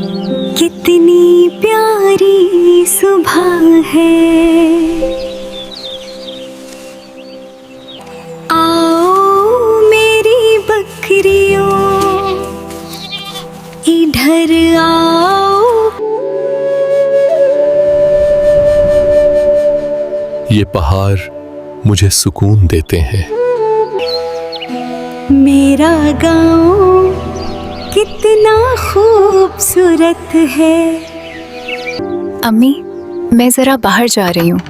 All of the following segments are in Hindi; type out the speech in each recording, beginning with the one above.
कितनी प्यारी सुबह है, आओ मेरी बकरियों इधर आओ। ये पहाड़ मुझे सुकून देते हैं। मेरा गांव कितना खूबसूरत है। अम्मी, मैं जरा बाहर जा रही हूँ।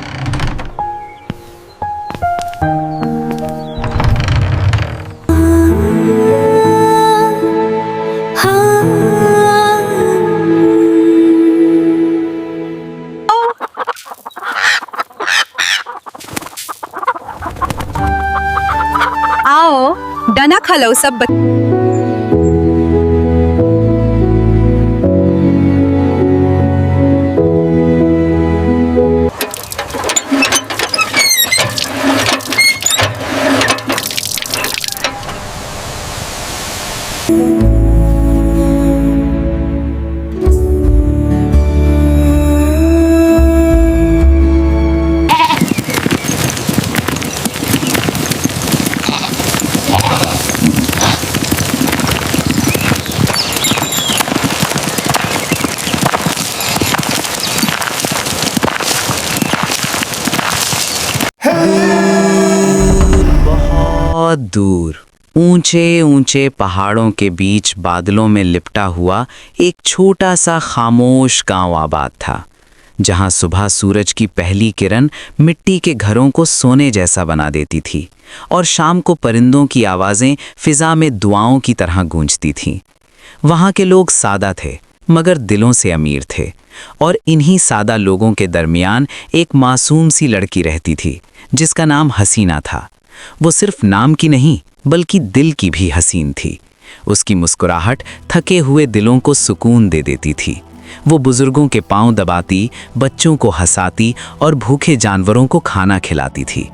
आओ डना खा लो सब। बहुत दूर ऊंचे ऊंचे पहाड़ों के बीच बादलों में लिपटा हुआ एक छोटा सा खामोश गांव आबाद था, जहां सुबह सूरज की पहली किरण मिट्टी के घरों को सोने जैसा बना देती थी और शाम को परिंदों की आवाज़ें फिजा में दुआओं की तरह गूंजती थीं। वहां के लोग सादा थे मगर दिलों से अमीर थे, और इन्हीं सादा लोगों के दरमियान एक मासूम सी लड़की रहती थी जिसका नाम हसीना था। वो सिर्फ नाम की नहीं बल्कि दिल की भी हसीन थी। उसकी मुस्कुराहट थके हुए दिलों को सुकून दे देती थी। वो बुजुर्गों के पांव दबाती, बच्चों को हंसाती और भूखे जानवरों को खाना खिलाती थी,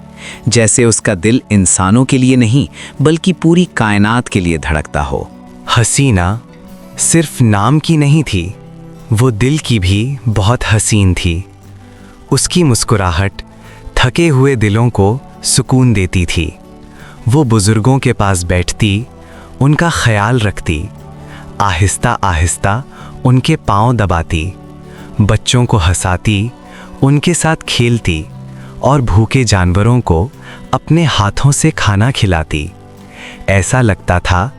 जैसे उसका दिल इंसानों के लिए नहीं बल्कि पूरी कायनात के लिए धड़कता हो। हसीना सिर्फ नाम की नहीं थी, वो दिल की भी बहुत हसीन थी। उसकी मुस्कुराहट थके हुए दिलों को सुकून देती थी। वो बुजुर्गों के पास बैठती, उनका ख्याल रखती, आहिस्ता आहिस्ता उनके पांव दबाती, बच्चों को हंसाती, उनके साथ खेलती और भूखे जानवरों को अपने हाथों से खाना खिलाती। ऐसा लगता था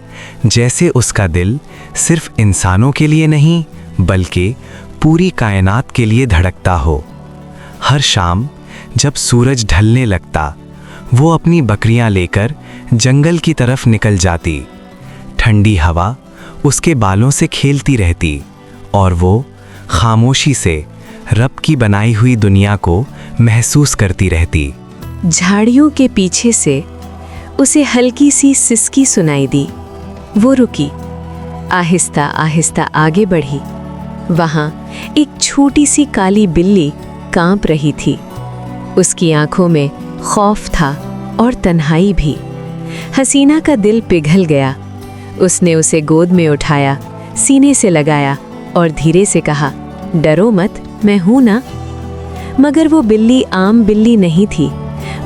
जैसे उसका दिल सिर्फ इंसानों के लिए नहीं बल्कि पूरी कायनात के लिए धड़कता हो। हर शाम जब सूरज ढलने लगता, वो अपनी बकरियां लेकर जंगल की तरफ निकल जाती। ठंडी हवा उसके बालों से खेलती रहती और वो खामोशी से रब की बनाई हुई दुनिया को महसूस करती रहती। झाड़ियों के पीछे से उसे हल्की सी सिसकी सुनाई दी। वो रुकी, आहिस्ता आहिस्ता आगे बढ़ी। वहां एक छोटी सी काली बिल्ली कांप रही थी। उसकी आंखों में खौफ था और तन्हाई भी। हसीना का दिल पिघल गया। उसने उसे गोद में उठाया, सीने से लगाया और धीरे से कहा, डरो मत, मैं हूं ना। मगर वो बिल्ली आम बिल्ली नहीं थी।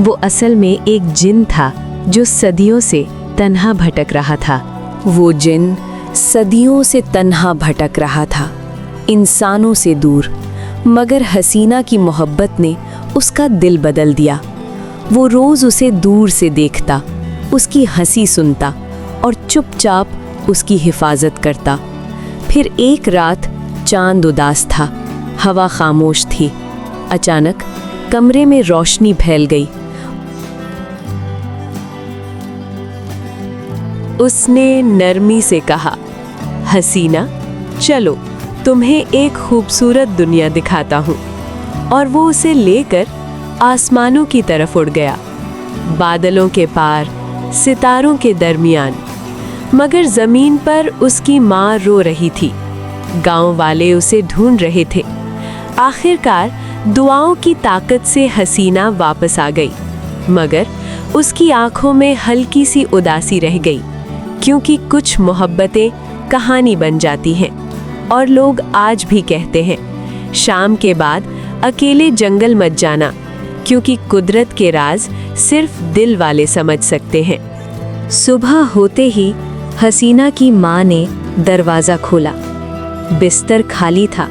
वो असल में एक जिन था जो सदियों से तन्हा भटक रहा था। वो जिन सदियों से तन्हा भटक रहा था, इंसानों से दूर। मगर हसीना की मोहब्बत ने उसका दिल बदल दिया। वो रोज उसे दूर से देखता, उसकी हंसी सुनता और चुपचाप उसकी हिफाजत करता। फिर एक रात चांद उदास था, हवा खामोश थी। अचानक कमरे में रोशनी फैल गई। उसने नरमी से कहा, हसीना, चलो तुम्हें एक खूबसूरत दुनिया दिखाता हूँ। और वो उसे लेकर आसमानों की तरफ उड़ गया, बादलों के पार, सितारों के दरमियान। मगर जमीन पर उसकी माँ रो रही थी। गांव वाले उसे ढूंढ रहे थे। आखिरकार दुआओं की ताकत से हसीना वापस आ गई, मगर उसकी आंखों में हल्की सी उदासी रह गई, क्योंकि कुछ मोहब्बतें कहानी बन जाती हैं और लोग आज भी कहते हैं, शाम के बाद अकेले जंगल मत जाना, क्योंकि कुदरत के राज सिर्फ दिल वाले समझ सकते हैं। सुबह होते ही हसीना की माँ ने दरवाज़ा खोला। बिस्तर खाली था,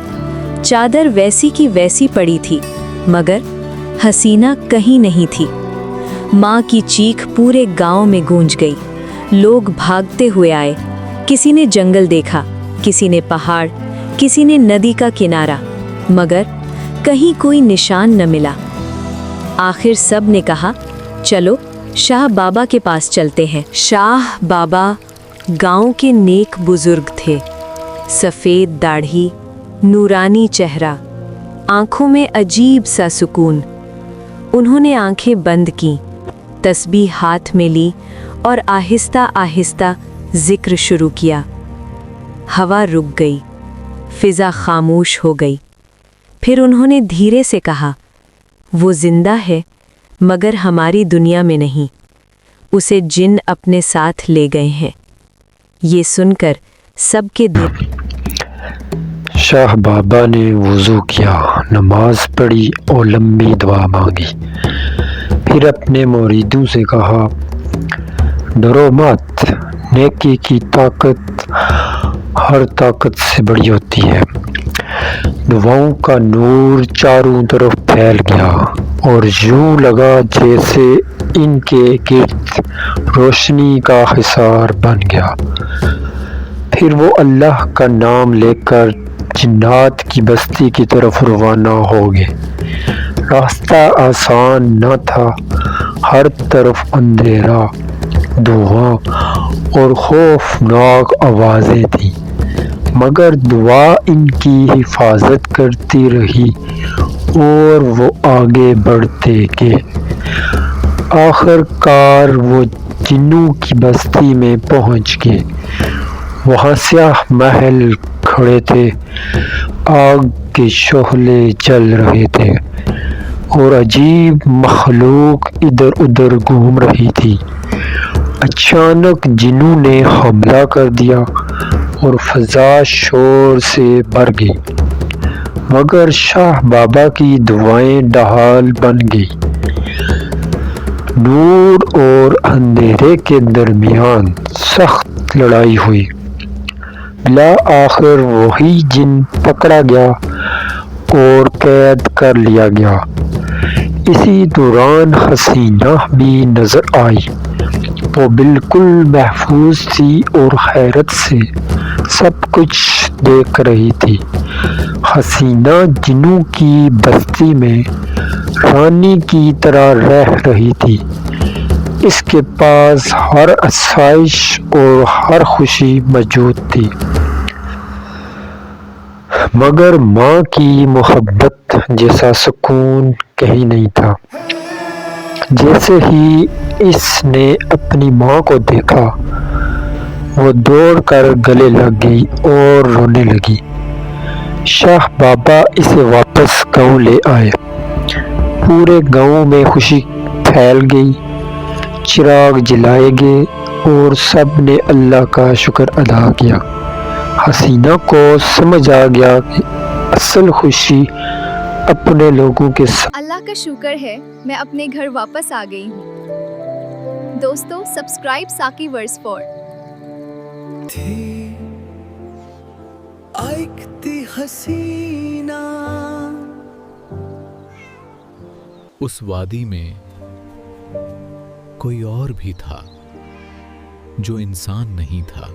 चादर वैसी की वैसी पड़ी थी, मगर हसीना कहीं नहीं थी। माँ की चीख पूरे गांव में गूंज गई। लोग भागते हुए आए। किसी ने जंगल देखा, किसी ने पहाड़, किसी ने नदी का किनारा, मगर कहीं कोई निशान न मिला। आखिर सब ने कहा, चलो शाह बाबा के पास चलते हैं। शाह बाबा गांव के नेक बुजुर्ग थे। सफ़ेद दाढ़ी, नूरानी चेहरा, आंखों में अजीब सा सुकून। उन्होंने आंखें बंद की, तस्बीह हाथ में ली और आहिस्ता आहिस्ता जिक्र शुरू किया। हवा रुक गई, फिजा खामोश हो गई। फिर उन्होंने धीरे से कहा, वो जिंदा है मगर हमारी दुनिया में नहीं, उसे जिन अपने साथ ले गए हैं। ये सुनकर सबके दिल। शाह बाबा ने वुज़ू किया, नमाज पढ़ी और लंबी दुआ मांगी। फिर अपने मुरीदों से कहा, डरो मत, नेकी की ताकत हर ताकत से बड़ी होती है। दुआओं का नूर चारों तरफ फैल गया और यूं लगा जैसे इनके गिर्द रोशनी का हिसार बन गया। फिर वो अल्लाह का नाम लेकर जिन्नात की बस्ती की तरफ रवाना हो गए। रास्ता आसान न था, हर तरफ अंधेरा, धुआं और खौफनाक आवाज़ें थीं, मगर दुआ इनकी हिफाजत करती रही और वो आगे बढ़ते गए। आखिरकार वो जिन्नों की बस्ती में पहुंच गए। वहाँ स्याह महल खड़े थे, आग के शोहले जल रहे थे और अजीब मखलूक इधर उधर घूम रही थी। अचानक जिन्नों ने हमला कर दिया और फजा शोर से भर गई, मगर शाह बाबा की दुआएं ढाल बन गई। नूर और अंधेरे के दरमियान सख्त लड़ाई हुई। बिला आखिर वही जिन पकड़ा गया और कैद कर लिया गया। इसी दौरान हसीना भी नजर आई। वो बिल्कुल महफूज थी और हैरत से सब कुछ देख रही थी। हसीना जिन्नों की बस्ती में रानी की तरह रह रही थी। इसके पास हर आसाइश और हर खुशी मौजूद थी, मगर माँ की मोहब्बत जैसा सुकून कहीं नहीं था। जैसे ही इसने अपनी माँ को देखा, वो दौड़कर गले लग गई और रोने लगी। शाह बाबा इसे वापस गांव ले आए। पूरे गांव में खुशी फैल गई, चिराग जलाए गए और सब ने अल्लाह का शुक्र अदा किया। हसीना को समझ आ गया कि असल खुशी अपने लोगों के साथ। अल्लाह का शुक्र है मैं अपने घर वापस आ गई हूँ। दोस्तों, सब्सक्राइब साकी वर्स फॉर। हसीना उस वादी में कोई और भी था जो इंसान नहीं था।